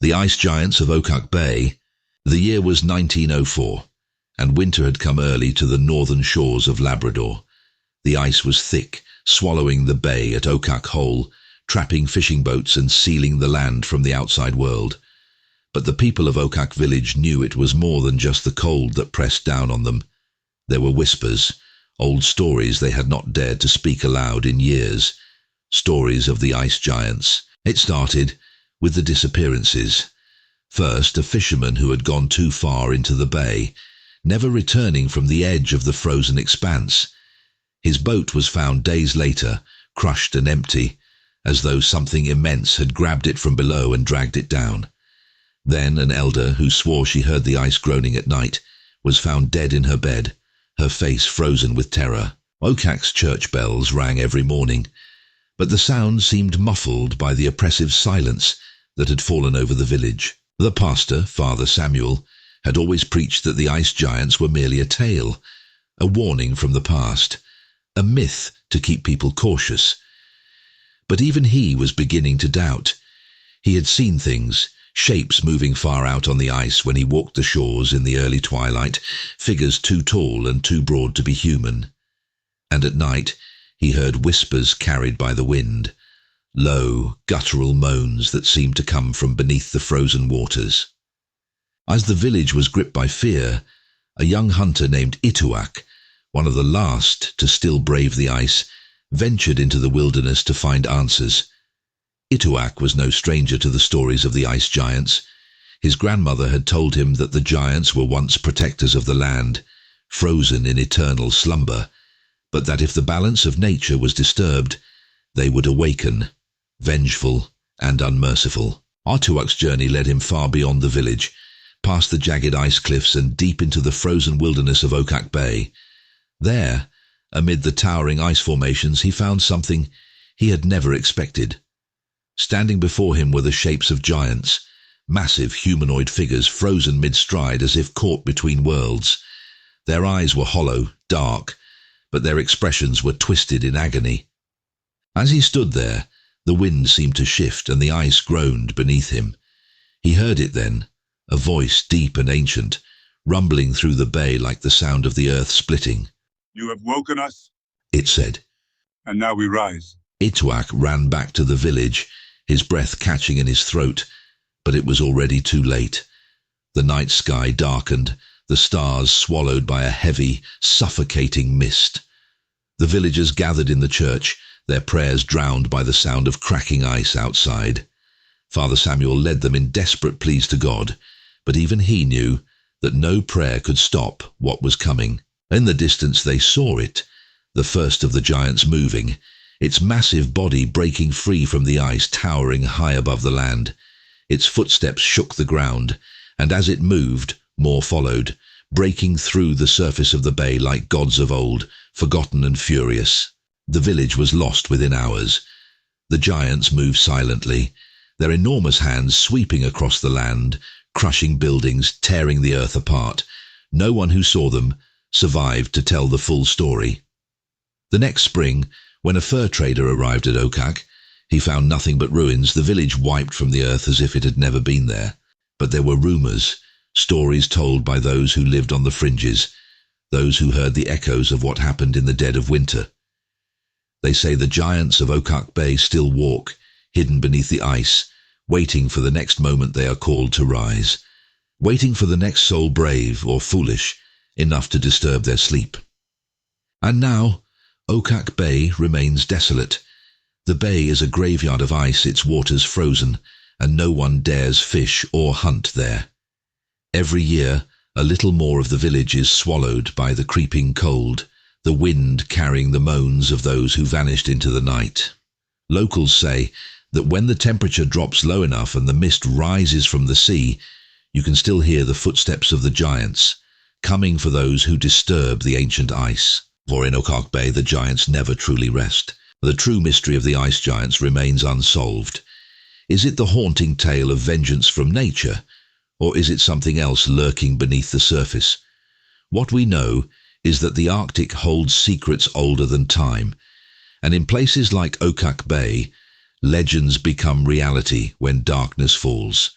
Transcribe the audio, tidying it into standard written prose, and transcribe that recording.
The ice giants of Okak Bay. The year was 1904, and winter had come early to the northern shores of Labrador. The ice was thick, swallowing the bay at Okak Hole, trapping fishing boats and sealing the land from the outside world. But the people of Okak village knew it was more than just the cold that pressed down on them. There were whispers, old stories they had not dared to speak aloud in years, stories of the ice giants. It started with the disappearances. First, a fisherman who had gone too far into the bay, never returning from the edge of the frozen expanse. His boat was found days later, crushed and empty, as though something immense had grabbed it from below and dragged it down. Then an elder, who swore she heard the ice groaning at night, was found dead in her bed, her face frozen with terror. Okak's church bells rang every morning, but the sound seemed muffled by the oppressive silence that had fallen over the village. The pastor, Father Samuel, had always preached that the ice giants were merely a tale, a warning from the past, a myth to keep people cautious. But even he was beginning to doubt. He had seen things, shapes moving far out on the ice when he walked the shores in the early twilight, figures too tall and too broad to be human. And at night he heard whispers carried by the wind, low, guttural moans that seemed to come from beneath the frozen waters. As the village was gripped by fear, a young hunter named Ituak, one of the last to still brave the ice, ventured into the wilderness to find answers. Ituak was no stranger to the stories of the ice giants. His grandmother had told him that the giants were once protectors of the land, frozen in eternal slumber, but that if the balance of nature was disturbed, they would awaken, vengeful and unmerciful. Ituak's journey led him far beyond the village, past the jagged ice cliffs and deep into the frozen wilderness of Okak Bay. There, amid the towering ice formations, he found something he had never expected. Standing before him were the shapes of giants, massive humanoid figures frozen mid-stride as if caught between worlds. Their eyes were hollow, dark, but their expressions were twisted in agony. As he stood there, the wind seemed to shift and the ice groaned beneath him. He heard it then, a voice deep and ancient, rumbling through the bay like the sound of the earth splitting. "You have woken us," it said. "and now we rise." Ituak ran back to the village, his breath catching in his throat, but it was already too late. The night sky darkened, the stars swallowed by a heavy, suffocating mist. The villagers gathered in the church, their prayers drowned by the sound of cracking ice outside. Father Samuel led them in desperate pleas to God, but even he knew that no prayer could stop what was coming. In the distance they saw it, the first of the giants moving, its massive body breaking free from the ice, towering high above the land. Its footsteps shook the ground, and as it moved, more followed, breaking through the surface of the bay like gods of old, forgotten and furious. The village was lost within hours. The giants moved silently, their enormous hands sweeping across the land, crushing buildings, tearing the earth apart. No one who saw them survived to tell the full story. The next spring, when a fur trader arrived at Okak, he found nothing but ruins, the village wiped from the earth as if it had never been there. But there were rumors, stories told by those who lived on the fringes, those who heard the echoes of what happened in the dead of winter. They say the giants of Okak Bay still walk, hidden beneath the ice, waiting for the next moment they are called to rise, waiting for the next soul brave or foolish enough to disturb their sleep. And now, Okak Bay remains desolate. The bay is a graveyard of ice, its waters frozen, and no one dares fish or hunt there. Every year, a little more of the village is swallowed by the creeping cold, the wind carrying the moans of those who vanished into the night. Locals say that when the temperature drops low enough and the mist rises from the sea, you can still hear the footsteps of the giants, coming for those who disturb the ancient ice. For in Okak Bay the giants never truly rest. The true mystery of the ice giants remains unsolved. Is it the haunting tale of vengeance from nature, or is it something else lurking beneath the surface? What we know is that the Arctic holds secrets older than time, and in places like Okak Bay, legends become reality when darkness falls.